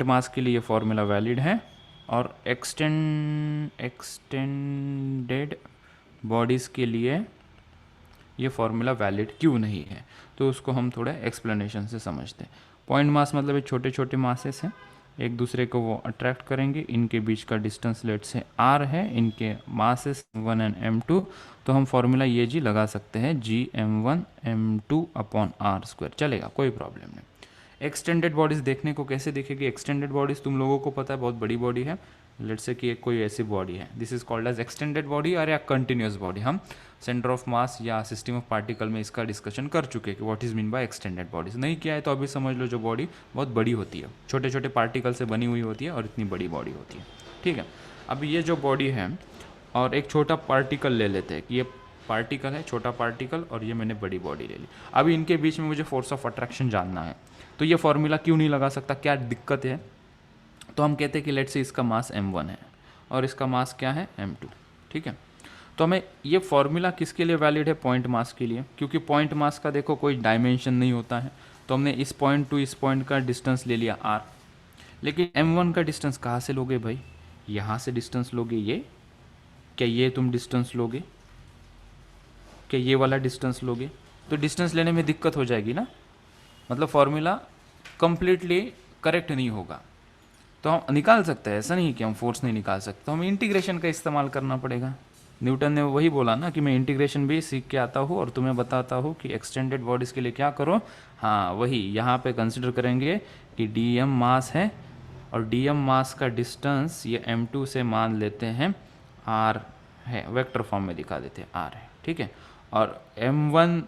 मास के लिए ये फॉर्मूला वैलिड है और एक्सटेंडेड बॉडीज़ के लिए ये फॉर्मूला वैलिड क्यों नहीं है तो उसको हम थोड़ा एक्सप्लेनेशन से समझते हैं पॉइंट मास मतलब ये छोटे छोटे मासेस हैं एक दूसरे को वो अट्रैक्ट करेंगे इनके बीच का डिस्टेंस लेट से r है इनके मासेस m1 एंड m2 तो हम फॉर्मूला ये जी लगा सकते हैं gm1 m2 अपॉन r स्क्वायर चलेगा कोई प्रॉब्लम नहीं एक्सटेंडेड बॉडीज़ देखने को कैसे दिखेगी एक्सटेंडेड बॉडीज़ तुम लोगों को पता है बहुत बड़ी बॉडी है लेट्स से कि एक कोई ऐसी बॉडी है this is called as extended body और या कंटिन्यूस बॉडी हम सेंटर ऑफ मास या सिस्टम ऑफ पार्टिकल में इसका डिस्कशन कर चुके हैं कि what is mean by extended bodies नहीं किया है तो अभी समझ लो जो बॉडी बहुत बड़ी होती है छोटे छोटे पार्टिकल से बनी हुई होती है और इतनी बड़ी बॉडी होती है ठीक है अब ये जो बॉडी है और एक छोटा पार्टिकल ले लेते हैं कि ये पार्टिकल है छोटा पार्टिकल और ये मैंने बड़ी बॉडी ले ली अभी इनके बीच में मुझे फोर्स ऑफ अट्रैक्शन जानना है तो ये फॉर्मूला क्यों नहीं लगा सकता क्या दिक्कत है तो हम कहते हैं कि लेट से इसका मास m1 है और इसका मास क्या है m2 ठीक है तो हमें ये फॉर्मूला किसके लिए वैलिड है पॉइंट मास के लिए क्योंकि पॉइंट मास का देखो कोई डायमेंशन नहीं होता है तो हमने इस पॉइंट टू इस पॉइंट का डिस्टेंस ले लिया r लेकिन m1 का डिस्टेंस कहाँ से लोगे भाई यहाँ से डिस्टेंस लोगे ये क्या ये तुम डिस्टेंस लोगे क्या ये वाला डिस्टेंस लोगे तो डिस्टेंस लेने में दिक्कत हो जाएगी ना मतलब फॉर्मूला कंप्लीटली करेक्ट नहीं होगा तो हम निकाल सकते हैं ऐसा नहीं कि हम फोर्स नहीं निकाल सकते तो हमें इंटीग्रेशन का इस्तेमाल करना पड़ेगा न्यूटन ने वही बोला ना कि मैं इंटीग्रेशन भी सीख के आता हूँ और तुम्हें बताता हूँ कि एक्सटेंडेड बॉडीज़ के लिए क्या करो हाँ वही यहाँ पे कंसिडर करेंगे कि dm मास है और dm मास का डिस्टेंस ये m2 से मान लेते हैं r है वेक्टर फॉर्म में दिखा देते हैं r है ठीक है और m1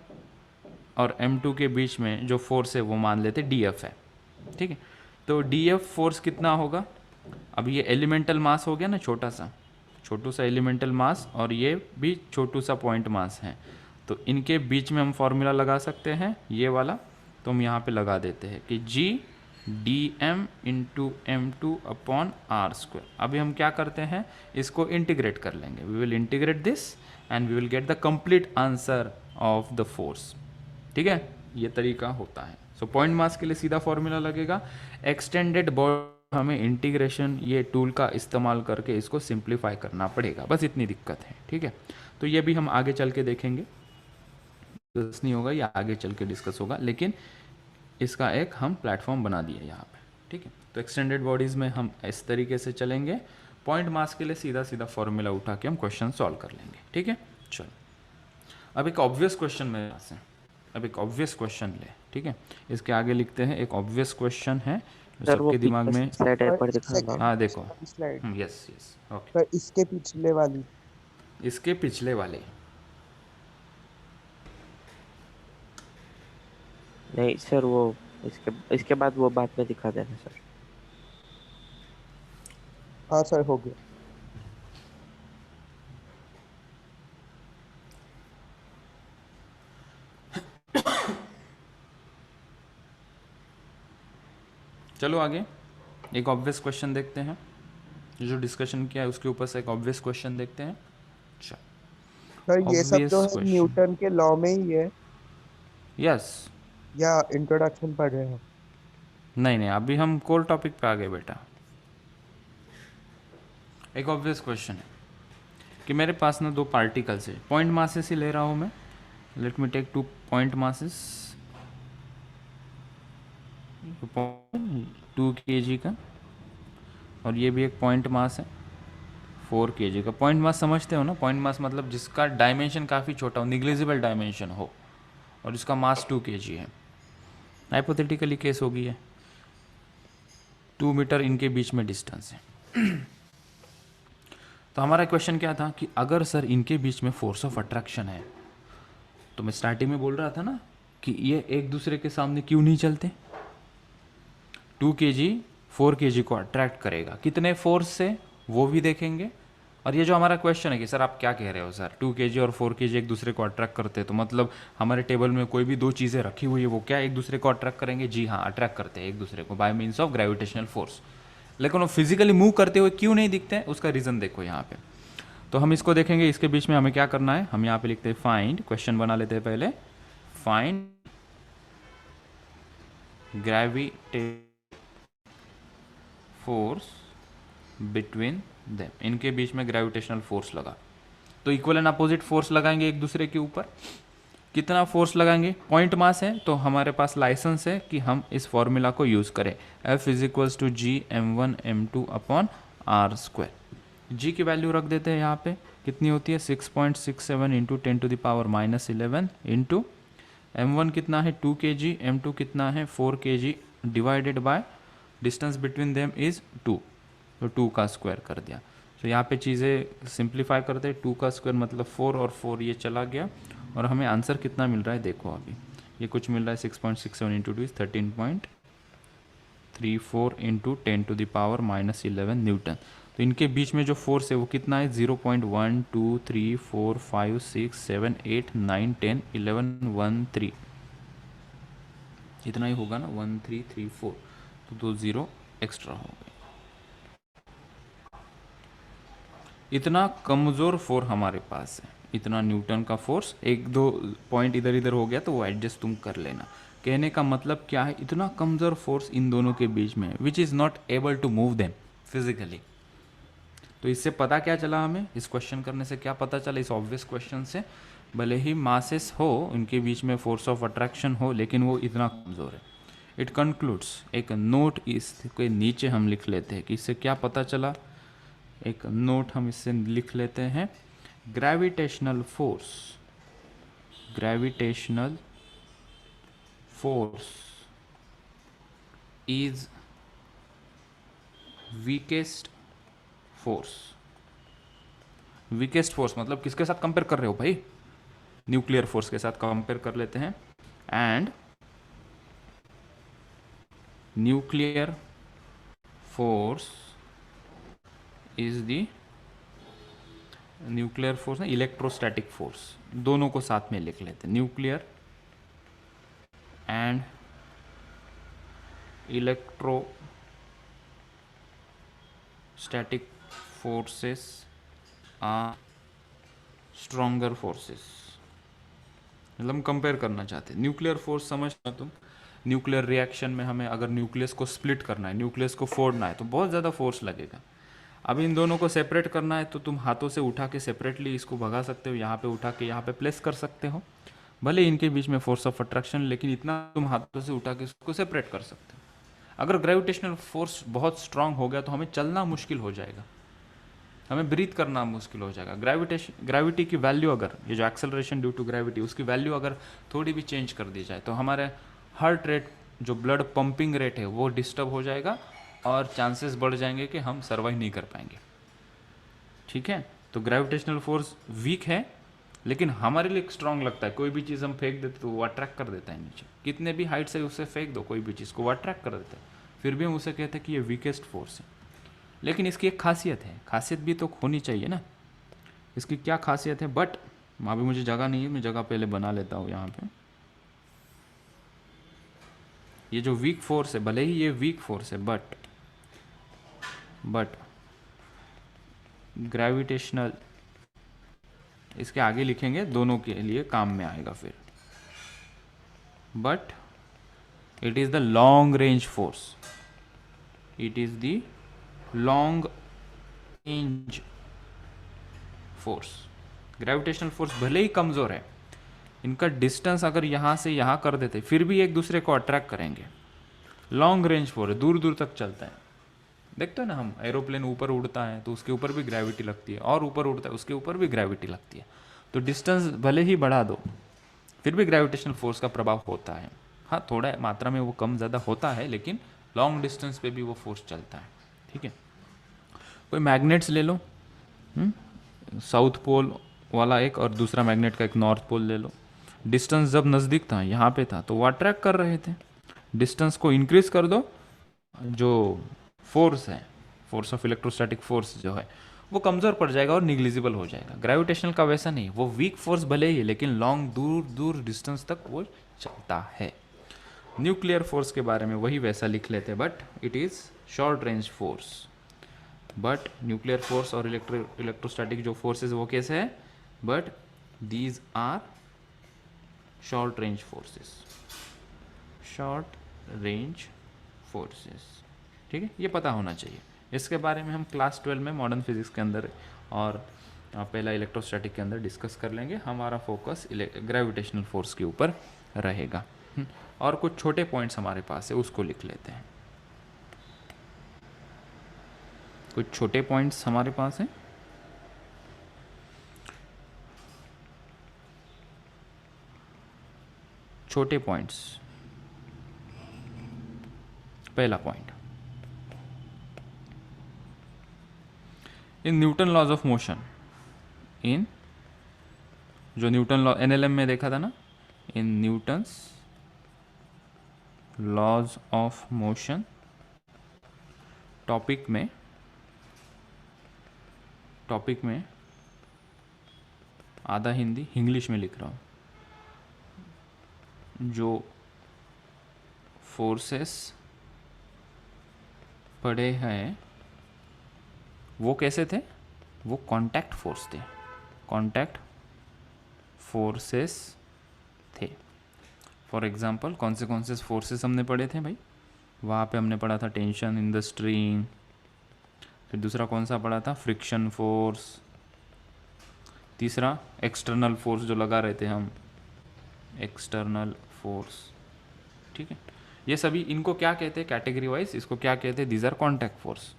और m2 के बीच में जो फोर्स है वो मान लेते df है ठीक है तो df फोर्स कितना होगा अब ये एलिमेंटल मास हो गया ना छोटा सा एलिमेंटल मास और ये भी छोटू सा पॉइंट मास है तो इनके बीच में हम फॉर्मूला लगा सकते हैं ये वाला तो हम यहाँ पे लगा देते हैं कि g dm इंटू m2 अपॉन r स्क्वायर अभी हम क्या करते हैं इसको इंटीग्रेट कर लेंगे we will integrate this and we will get the complete answer of the force ठीक है ये तरीका होता है सो पॉइंट मास के लिए सीधा फॉर्मूला लगेगा एक्सटेंडेड बॉडी हमें इंटीग्रेशन ये टूल का इस्तेमाल करके इसको सिंप्लीफाई करना पड़ेगा बस इतनी दिक्कत है ठीक है तो ये भी हम आगे चल के देखेंगे डिस्कस नहीं होगा या आगे चल के डिस्कस होगा लेकिन इसका एक हम प्लेटफॉर्म बना दिए यहाँ पे ठीक है तो एक्सटेंडेड बॉडीज़ में हम इस तरीके से चलेंगे पॉइंट मास के लिए सीधा सीधा फॉर्मूला उठा के हम क्वेश्चन सॉल्व कर लेंगे ठीक है चलो अब एक ऑब्वियस क्वेश्चन मेरे पास है अब एक ऑब्वियस क्वेश्चन ले ठीक है इसके आगे लिखते हैं एक ऑब्वियस क्वेश्चन है सबके दिमाग में स्लाइड पर दिखाऊंगा हाँ देखो स्लाइड यस यस ओके पर इसके पिछले वाली इसके पिछले वाले नहीं सर वो इसके बाद वो बाद में दिखा देना सर हाँ सर हो गया चलो आगे एक ऑब्वियस क्वेश्चन देखते हैं जो डिस्कशन किया है उसके ऊपर से एक ऑब्वियस क्वेश्चन देखते हैं चलो सर ये सब Obvious जो है question. न्यूटन के लॉ में ही है यस या इंट्रोडक्शन पढ़ रहे हैं नहीं अभी हम कोर टॉपिक पे आ गए बेटा एक ऑब्वियस क्वेश्चन है कि मेरे पास ना दो पार्टिकल्स है पॉइंट मासेस ही ले रहा हूँ मैं let me take 2 point masses 2 kg का और ये भी एक पॉइंट मास है 4 kg का पॉइंट मास समझते हो ना पॉइंट मास मतलब जिसका डायमेंशन काफ़ी छोटा हो निग्लिजिबल डायमेंशन हो और इसका मास 2 kg है हाइपोथेटिकली केस होगी है, 2 मीटर इनके बीच में डिस्टेंस है। तो हमारा क्वेश्चन क्या था कि अगर सर इनके बीच में फोर्स ऑफ अट्रैक्शन है, तो मैं स्टार्टिंग में बोल रहा था ना कि ये एक दूसरे के सामने क्यों नहीं चलते। 2 kg 4 kg को अट्रैक्ट करेगा, कितने फोर्स से वो भी देखेंगे। और ये जो हमारा क्वेश्चन है कि सर आप क्या कह रहे हो सर, 2 kg और 4 kg एक दूसरे को अट्रैक्ट करते हैं, तो मतलब हमारे टेबल में कोई भी 2 चीज़ें रखी हुई है वो क्या एक दूसरे को अट्रैक्ट करेंगे? जी हाँ, अट्रैक्ट करते हैं एक दूसरे को bye means of gravitational force. लेकिन वो फिजिकली मूव करते हुए क्यों नहीं दिखते हैं, उसका रीज़न देखो यहाँ पे। तो हम इसको देखेंगे, इसके बीच में हमें क्या करना है, हम यहाँ पे लिखते हैं फाइंड, क्वेश्चन बना लेते हैं पहले, find gravitational force between them, इनके बीच में ग्रेविटेशनल फोर्स लगा। तो इक्वल एंड अपोजिट फोर्स लगाएंगे एक दूसरे के ऊपर। कितना फोर्स लगाएंगे? पॉइंट मास है तो हमारे पास लाइसेंस है कि हम इस फॉर्मूला को यूज़ करें, F is equals to G m1 m2 upon r square. G की वैल्यू रख देते हैं यहाँ पे, कितनी होती है 6.67 into 10 to the power -11 into m1 कितना है 2 kg, m2 कितना है 4 kg divided by distance between them is 2, तो 2 का स्क्वायर कर दिया। तो यहाँ पे चीज़ें सिंप्लीफाई करते हैं, 2 का स्क्वायर मतलब 4 और 4 ये चला गया, और हमें आंसर कितना मिल रहा है देखो, अभी ये कुछ मिल रहा है 6.67 into 2 is 13.34 into 10 to the power -11 Newton. तो इनके बीच में जो फोर्स है वो कितना है 0.1 2 3 4 5 6 7 8 9 10 11 1 3, इतना ही होगा ना, 1 3 3 4, तो 2 0 एक्स्ट्रा हो गए। इतना कमज़ोर फोर्स हमारे पास है, इतना न्यूटन का फोर्स। एक दो पॉइंट इधर इधर हो गया तो वो एडजस्ट तुम कर लेना। कहने का मतलब क्या है, इतना कमज़ोर फोर्स इन दोनों के बीच में which is not able to move them physically. तो इससे पता क्या चला हमें, इस क्वेश्चन करने से क्या पता चला, इस ऑब्वियस क्वेश्चन से, भले ही मासेस हो इनके बीच में फोर्स ऑफ अट्रैक्शन हो, लेकिन वो इतना कमज़ोर है। इट कंक्लूड्स, एक नोट इसके नीचे हम लिख लेते हैं कि इससे क्या पता चला, एक नोट हम इससे लिख लेते हैं, gravitational force is weakest force मतलब किसके साथ कंपेयर कर रहे हो भाई, न्यूक्लियर फोर्स के साथ कंपेयर कर लेते हैं। And nuclear force is the nuclear force ना इलेक्ट्रोस्टैटिक फोर्स, दोनों को साथ में लिख लेते हैं, nuclear and electrostatic forces are stronger forces. मतलब हम कंपेयर करना चाहते हैं, न्यूक्लियर फोर्स समझना तुम, न्यूक्लियर रिएक्शन में हमें अगर न्यूक्लियस को स्प्लिट करना है, न्यूक्लियस को फोड़ना है, तो बहुत ज़्यादा फोर्स लगेगा। अब इन दोनों को सेपरेट करना है तो तुम हाथों से उठा के सेपरेटली इसको भगा सकते हो, यहाँ पे उठा के यहाँ पे प्लेस कर सकते हो, भले इनके बीच में फोर्स ऑफ अट्रैक्शन, लेकिन इतना तुम हाथों से उठा के इसको सेपरेट कर सकते हो। अगर ग्रेविटेशनल फोर्स बहुत स्ट्रांग हो गया तो हमें चलना मुश्किल हो जाएगा, हमें ब्रीथ करना मुश्किल हो जाएगा। ग्रेविटी की वैल्यू, अगर ये जो एक्सेलरेशन ड्यू टू ग्रेविटी, उसकी वैल्यू अगर थोड़ी भी चेंज कर दी जाए तो हमारे हार्ट रेट, जो ब्लड पंपिंग रेट है, वो डिस्टर्ब हो जाएगा और चांसेस बढ़ जाएंगे कि हम सर्वाइव नहीं कर पाएंगे। ठीक है, तो ग्रेविटेशनल फोर्स वीक है लेकिन हमारे लिए स्ट्रांग लगता है। कोई भी चीज़ हम फेंक देते तो वो अट्रैक्ट कर देता है नीचे, कितने भी हाइट से उसे फेंक दो कोई भी चीज़ को, वो अट्रैक्ट कर देता है, फिर भी हम उसे कहते हैं कि ये वीकेस्ट फोर्स है। लेकिन इसकी एक खासियत है, खासियत भी तो होनी चाहिए ना, इसकी क्या खासियत है, बट अभी मुझे जगह नहीं है, मैं जगह पहले बना लेता हूँ यहाँ पे। ये जो वीक फोर्स है, भले ही ये वीक फोर्स है, बट ग्रेविटेशनल, इसके आगे लिखेंगे, दोनों के लिए काम में आएगा फिर, but it is the long range force, it is the long range force. Gravitational force भले ही कमजोर है, इनका डिस्टेंस अगर यहाँ से यहाँ कर देते फिर भी एक दूसरे को अट्रैक्ट करेंगे। लॉन्ग रेंज फोर्स है, दूर दूर तक चलता है। देखते हैं ना हम, एरोप्लेन ऊपर उड़ता है तो उसके ऊपर भी ग्रेविटी लगती है, और ऊपर उड़ता है उसके ऊपर भी ग्रेविटी लगती है। तो डिस्टेंस भले ही बढ़ा दो फिर भी ग्रेविटेशनल फोर्स का प्रभाव होता है। हाँ, थोड़ा मात्रा में वो कम ज़्यादा होता है, लेकिन लॉन्ग डिस्टेंस पे भी वो फोर्स चलता है। ठीक है, कोई मैग्नेट्स ले लो, साउथ पोल वाला एक और दूसरा मैग्नेट का एक नॉर्थ पोल ले लो। डिस्टेंस जब नज़दीक था, यहाँ पे था, तो वो अट्रैक्ट कर रहे थे। डिस्टेंस को इंक्रीज कर दो, जो फोर्स है, फोर्स ऑफ इलेक्ट्रोस्टैटिक फोर्स जो है, वो कमज़ोर पड़ जाएगा और निग्लिजिबल हो जाएगा। ग्रेविटेशनल का वैसा नहीं, वो वीक फोर्स भले ही, लेकिन लॉन्ग दूर दूर डिस्टेंस तक वो चलता है। न्यूक्लियर फोर्स के बारे में वही वैसा लिख लेते, but it is short range force. But nuclear force और इलेक्ट्रोस्टैटिक जो फोर्सेस वो कैसे है, but these are short range forces, short range forces. ठीक है, ये पता होना चाहिए। इसके बारे में हम क्लास 12 में मॉडर्न फिजिक्स के अंदर और पहला इलेक्ट्रोस्टैटिक के अंदर डिस्कस कर लेंगे। हमारा फोकस ग्रेविटेशनल फोर्स के ऊपर रहेगा। और कुछ छोटे पॉइंट्स हमारे पास है, उसको लिख लेते हैं। कुछ छोटे पॉइंट्स हमारे पास हैं। छोटे पॉइंट्स, पहला point, in Newton laws of motion, इन जो न्यूटन लॉ एनएलएम में देखा था ना, in Newton's laws of motion topic में आधा हिंदी इंग्लिश में लिख रहा हूँ। जो फोर्सेस पढ़े हैं वो कैसे थे, वो कांटेक्ट फोर्स थे, कांटेक्ट फोर्सेस थे। फॉर एग्जांपल कौन से फोर्सेस हमने पढ़े थे भाई, वहाँ पे हमने पढ़ा था टेंशन इन द स्ट्रिंग, फिर दूसरा कौन सा पढ़ा था, फ्रिक्शन फोर्स, तीसरा एक्सटर्नल फोर्स जो लगा रहे थे हम, एक्सटर्नल फोर्स। ठीक है, ये सभी, इनको क्या कहते हैं कैटेगरी वाइज, इसको क्या कहते हैं, दीज आर कॉन्टैक्ट फोर्स।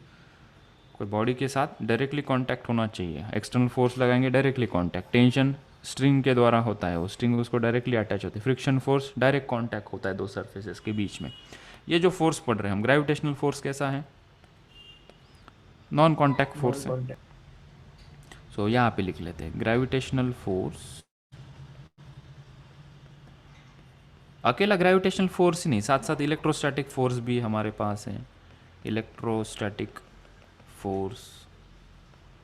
कोई बॉडी के साथ डायरेक्टली कांटेक्ट होना चाहिए, एक्सटर्नल फोर्स लगाएंगे डायरेक्टली कांटेक्ट। टेंशन स्ट्रिंग के द्वारा होता है, वो स्ट्रिंग उसको डायरेक्टली अटैच होती है। फ्रिक्शन फोर्स डायरेक्ट कांटेक्ट होता है दो सरफेसेस के बीच में। ये जो फोर्स पढ़ रहे हैं हम, ग्रेविटेशनल फोर्स कैसा है, नॉन कांटेक्ट फोर्स है। सो यहाँ पे लिख लेते हैं ग्रेविटेशनल फोर्स। अकेला ग्रेविटेशनल फोर्स ही नहीं, साथ साथ इलेक्ट्रोस्टैटिक फोर्स भी हमारे पास है। इलेक्ट्रोस्टैटिक फोर्स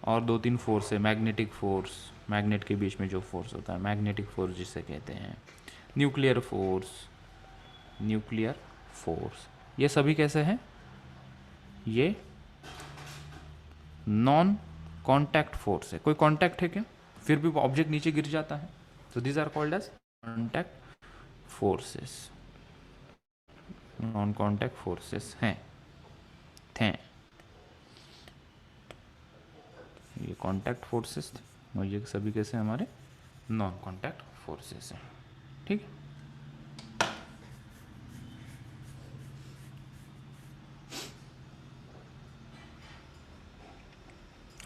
और दो तीन फोर्स है, मैग्नेटिक फोर्स, मैग्नेट के बीच में जो फोर्स होता है मैग्नेटिक फोर्स जिसे कहते हैं, न्यूक्लियर फोर्स, न्यूक्लियर फोर्स। ये सभी कैसे हैं, ये नॉन कांटेक्ट फोर्स है। कोई कांटेक्ट है क्या, फिर भी वो ऑब्जेक्ट नीचे गिर जाता है, तो these are called as contact forces, non contact forces हैं थे। ये कांटेक्ट फोर्सेस थे और ये सभी कैसे हमारे नॉन कांटेक्ट फोर्सेस हैं। ठीक,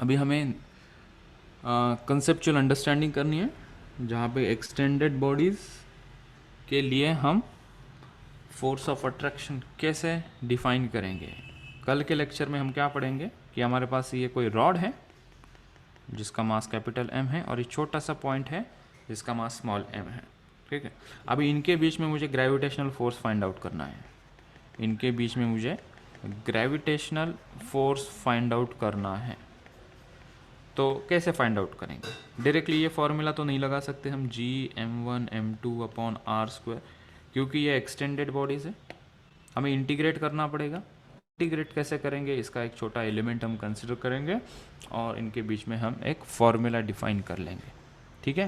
अभी हमें कंसेप्चुअल अंडरस्टैंडिंग करनी है, जहाँ पे एक्सटेंडेड बॉडीज़ के लिए हम फोर्स ऑफ अट्रैक्शन कैसे डिफाइन करेंगे। कल के लेक्चर में हम क्या पढ़ेंगे कि हमारे पास ये कोई रॉड है जिसका मास कैपिटल M है और एक छोटा सा पॉइंट है जिसका मास स्मॉल m है। ठीक है, अभी इनके बीच में मुझे ग्रेविटेशनल फोर्स फाइंड आउट करना है। इनके बीच में मुझे ग्रेविटेशनल फोर्स फाइंड आउट करना है। तो कैसे फाइंड आउट करेंगे, डायरेक्टली ये फॉर्मूला तो नहीं लगा सकते हम, Gm1m2/r², क्योंकि ये एक्सटेंडेड बॉडीज़ है, हमें इंटीग्रेट करना पड़ेगा। इंटीग्रेट कैसे करेंगे, इसका एक छोटा एलिमेंट हम कंसिडर करेंगे और इनके बीच में हम एक फॉर्मूला डिफाइन कर लेंगे। ठीक है,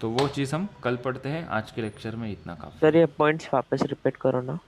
तो वो चीज़ हम कल पढ़ते हैं, आज के लेक्चर में इतना काफ़ी। सर ये पॉइंट्स वापस रिपीट करो ना।